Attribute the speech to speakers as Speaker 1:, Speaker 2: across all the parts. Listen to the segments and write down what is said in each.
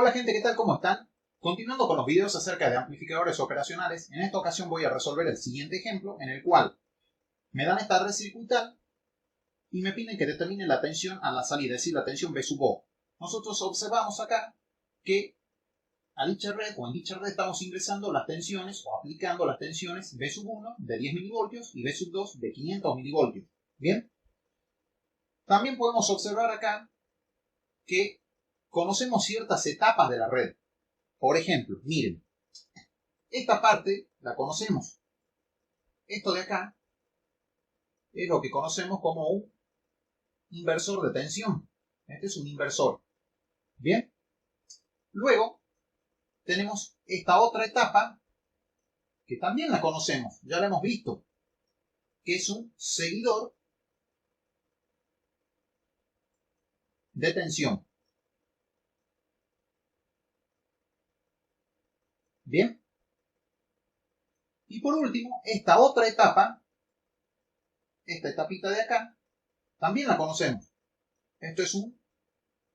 Speaker 1: Hola gente, ¿qué tal? ¿Cómo están? Continuando con los videos acerca de amplificadores operacionales, en esta ocasión voy a resolver el siguiente ejemplo en el cual me dan esta red circuital y me piden que determine la tensión a la salida, es decir, la tensión B sub O. Nosotros observamos acá que a dicha red o en dicha red estamos ingresando las tensiones o aplicando las tensiones B sub 1 de 10 milivoltios y B sub 2 de 500 milivoltios. Bien. También podemos observar acá que conocemos ciertas etapas de la red. Por ejemplo, miren, esta parte la conocemos. Esto de acá es lo que conocemos como un inversor de tensión. Este es un inversor. Bien. Luego tenemos esta otra etapa que también la conocemos, ya la hemos visto, que es un seguidor de tensión. Bien. Y por último, esta otra etapa, esta etapita de acá, también la conocemos. Esto es un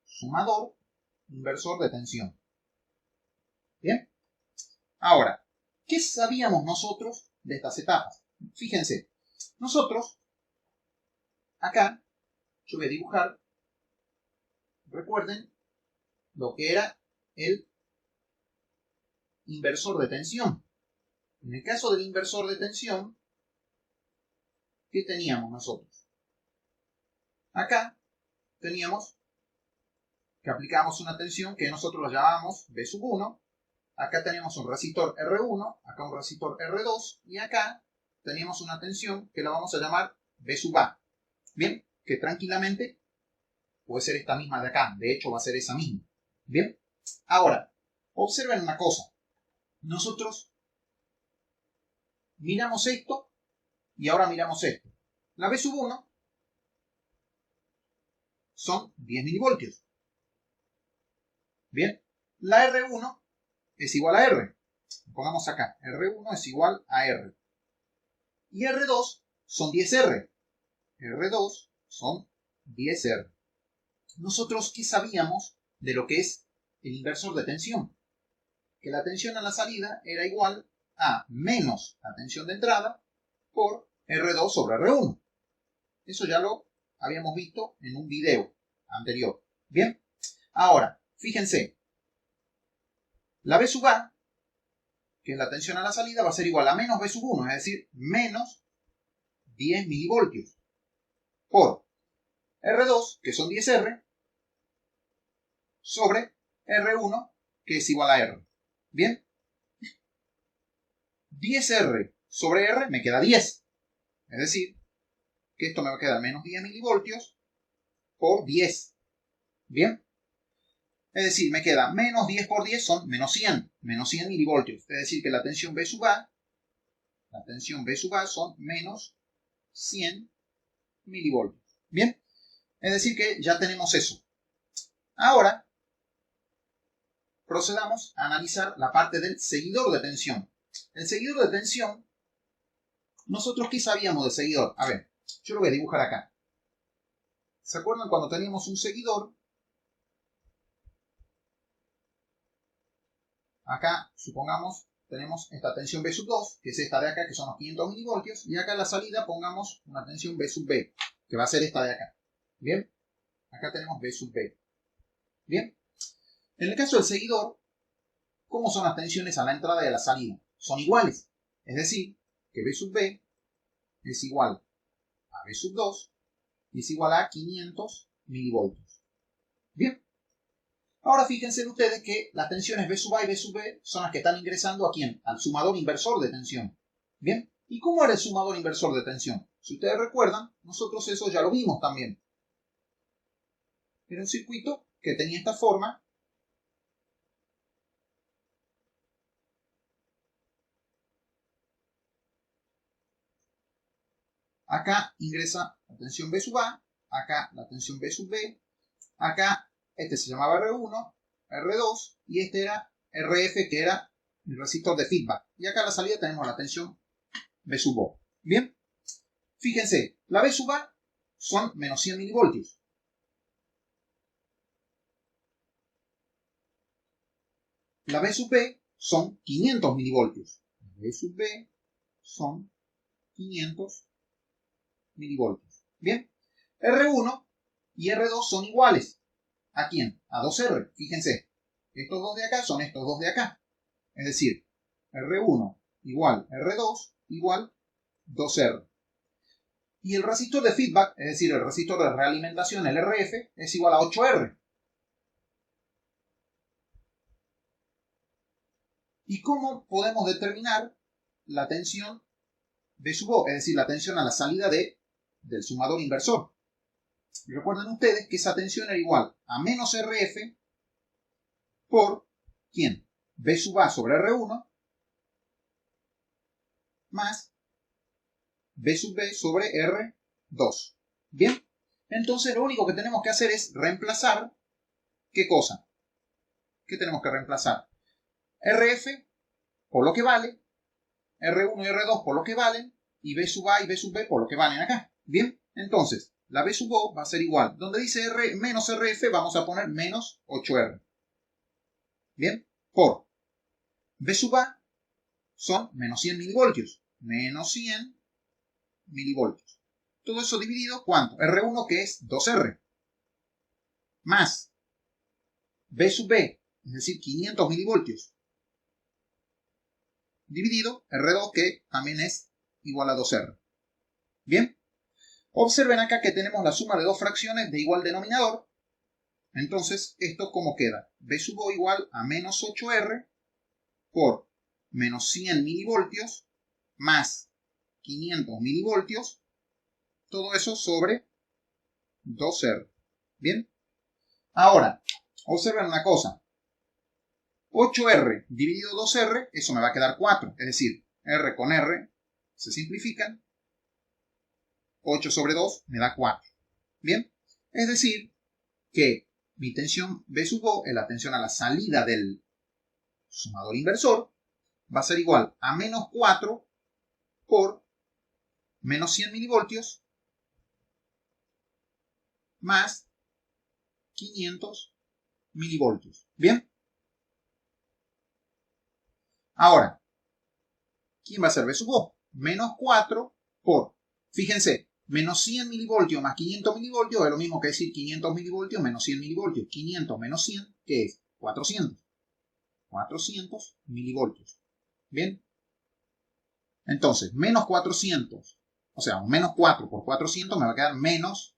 Speaker 1: sumador inversor de tensión. Bien. Ahora, ¿qué sabíamos nosotros de estas etapas? Fíjense, nosotros, acá, yo voy a dibujar, recuerden, lo que era el inversor de tensión. En el caso del inversor de tensión, ¿qué teníamos nosotros? Acá teníamos que aplicamos una tensión que nosotros la llamamos B sub 1. Acá teníamos un resistor R1, acá un resistor R2 y acá teníamos una tensión que la vamos a llamar B sub A. Bien, que tranquilamente puede ser esta misma de acá, de hecho va a ser esa misma. Bien, ahora, observen una cosa. Nosotros miramos esto y ahora miramos esto. La B sub 1 son 10 milivoltios. Bien, la R1 es igual a R. Pongamos acá, R1 es igual a R. Y R2 son 10R. R2 son 10R. Nosotros, ¿qué sabíamos de lo que es el inversor de tensión? Que la tensión a la salida era igual a menos la tensión de entrada por R2 sobre R1. Eso ya lo habíamos visto en un video anterior. Bien, ahora, fíjense, la B sub A, que es la tensión a la salida, va a ser igual a menos B sub 1, es decir, menos 10 milivoltios, por R2, que son 10R, sobre R1, que es igual a R. Bien, 10R sobre R me queda 10. Es decir, que esto me va a quedar menos 10 milivoltios por 10. Bien, es decir, me queda menos 10 por 10 son menos 100 milivoltios. Es decir, que la tensión B sub A, son menos 100 milivoltios. Bien, es decir que ya tenemos eso. Ahora, procedamos a analizar la parte del seguidor de tensión. El seguidor de tensión, ¿nosotros qué sabíamos de seguidor? A ver, yo lo voy a dibujar acá. ¿Se acuerdan cuando teníamos un seguidor? Acá, supongamos, tenemos esta tensión B sub 2, que es esta de acá, que son los 500 milivoltios, y acá en la salida pongamos una tensión B sub B, que va a ser esta de acá. Bien, acá tenemos B sub B. Bien, en el caso del seguidor, ¿cómo son las tensiones a la entrada y a la salida? Son iguales, es decir, que B sub B es igual a B sub 2 y es igual a 500 milivoltios. Bien, ahora fíjense ustedes que las tensiones B sub A y B sub B son las que están ingresando ¿a quién? Al sumador inversor de tensión. Bien, ¿y cómo era el sumador inversor de tensión? Si ustedes recuerdan, nosotros eso ya lo vimos también. Era un circuito que tenía esta forma. Acá ingresa la tensión B sub A, acá la tensión B sub B, acá este se llamaba R1, R2 y este era RF, que era el resistor de feedback. Y acá a la salida tenemos la tensión B sub O. Bien, fíjense, la B sub A son menos 100 milivoltios. la B sub B son 500 milivoltios. B sub B son 500 milivoltios. Bien, R1 y R2 son iguales. ¿A quién? A 2R. Fíjense, estos dos de acá son estos dos de acá. Es decir, R1 igual R2 igual 2R. Y el resistor de feedback, es decir, el resistor de realimentación, el RF, es igual a 8R. ¿Y cómo podemos determinar la tensión B sub O? Es decir, la tensión a la salida del sumador inversor. Y recuerden ustedes que esa tensión era igual a menos RF por, ¿quién? B sub A sobre R1 más B sub B sobre R2. Bien, entonces lo único que tenemos que hacer es reemplazar, ¿qué cosa? ¿Qué tenemos que reemplazar? RF por lo que vale, R1 y R2 por lo que valen, y B sub A y B sub B por lo que valen acá. Bien, entonces, la B sub O va a ser igual. Donde dice R menos RF vamos a poner menos 8R. Bien, por B sub A son menos 100 milivoltios. Menos 100 milivoltios. Todo eso dividido, ¿cuánto? R1 que es 2R. Más B sub B, es decir, 500 milivoltios. Dividido R2 que también es igual a 2R. Bien, observen acá que tenemos la suma de dos fracciones de igual denominador. Entonces, ¿esto cómo queda? B sub O igual a menos 8R por menos 100 milivoltios más 500 milivoltios. Todo eso sobre 2R. Bien. Ahora, observen una cosa. 8R dividido 2R, eso me va a quedar 4. Es decir, R con R se simplifican. 8 sobre 2 me da 4. Bien. Es decir, que mi tensión B sub O es la tensión a la salida del sumador inversor. Va a ser igual a menos 4 por menos 100 milivoltios más 500 milivoltios. ¿Bien? Ahora, ¿quién va a ser B sub O? Menos 4 por, fíjense, menos 100 milivoltios más 500 milivoltios es lo mismo que decir 500 milivoltios menos 100 milivoltios. 500 menos 100, ¿qué es? 400. 400 milivoltios. ¿Bien? Entonces, menos 400, o sea, un menos 4 por 400 me va a quedar menos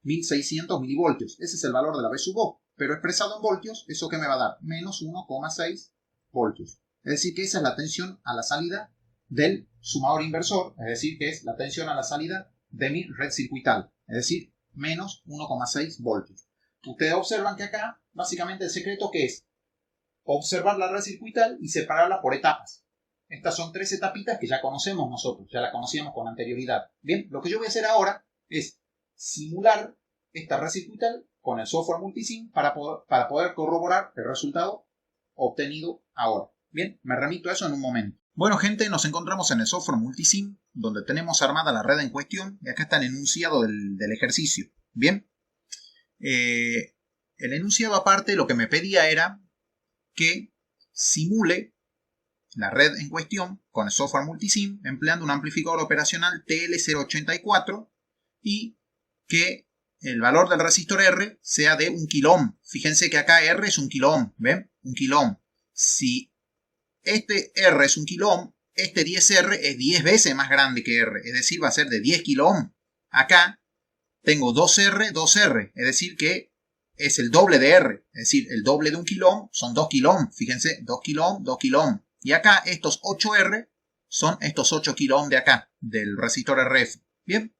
Speaker 1: 1600 milivoltios. Ese es el valor de la B sub O. Pero expresado en voltios, ¿eso qué me va a dar? Menos 1,6 voltios. Es decir, que esa es la tensión a la salida del sumador inversor. Es decir, que es la tensión a la salida de mi red circuital. Es decir, menos 1,6 voltios. Ustedes observan que acá, básicamente el secreto que es observar la red circuital y separarla por etapas. Estas son 3 etapitas que ya conocemos nosotros, ya la conocíamos con anterioridad. Bien, lo que yo voy a hacer ahora es simular esta red circuital con el software Multisim para poder corroborar el resultado obtenido ahora. Bien, me remito a eso en un momento. Bueno, gente, nos encontramos en el software Multisim, donde tenemos armada la red en cuestión, y acá está el enunciado del ejercicio. Bien, el enunciado aparte lo que me pedía era que simule la red en cuestión con el software Multisim empleando un amplificador operacional TL084 y que el valor del resistor R sea de 1 kilo ohm. Fíjense que acá R es 1 kilo ohm, ¿ven? 1 kilo ohm. Si este R es 1 kilo ohm, este 10R es 10 veces más grande que R, es decir, va a ser de 10 kilo ohm. Acá tengo 2R, 2R, es decir que es el doble de R, es decir, el doble de 1 kilo ohm son 2 kilo ohm. Fíjense, 2 kilo ohm, 2 kilo ohm. Y acá estos 8R son estos 8 kilo ohm de acá, del resistor RF. Bien.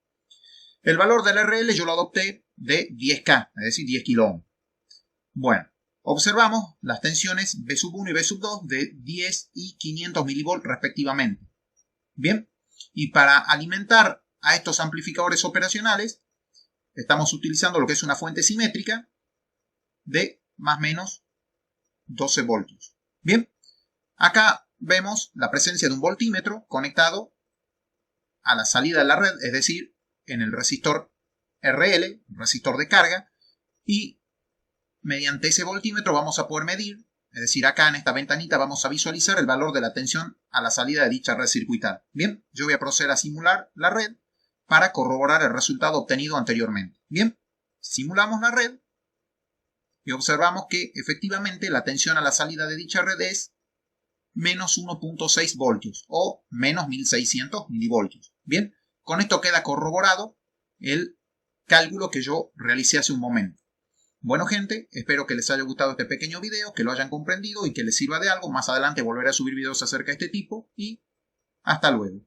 Speaker 1: El valor del RL yo lo adopté de 10K, es decir, 10 kilo ohm. Bueno, observamos las tensiones B sub 1 y B sub 2 de 10 y 500 milivolts respectivamente. Bien, y para alimentar a estos amplificadores operacionales, estamos utilizando lo que es una fuente simétrica de más o menos 12 voltios. Bien, acá vemos la presencia de un voltímetro conectado a la salida de la red, es decir, en el resistor RL, resistor de carga, y mediante ese voltímetro vamos a poder medir Es decir, acá en esta ventanita vamos a visualizar el valor de la tensión a la salida de dicha red circuital. Bien, yo voy a proceder a simular la red para corroborar el resultado obtenido anteriormente. Bien, simulamos la red y observamos que efectivamente la tensión a la salida de dicha red es menos 1.6 voltios o menos 1600 milivoltios. Bien, con esto queda corroborado el cálculo que yo realicé hace un momento. Bueno, gente, espero que les haya gustado este pequeño video, que lo hayan comprendido y que les sirva de algo. Más adelante volveré a subir videos acerca de este tipo y hasta luego.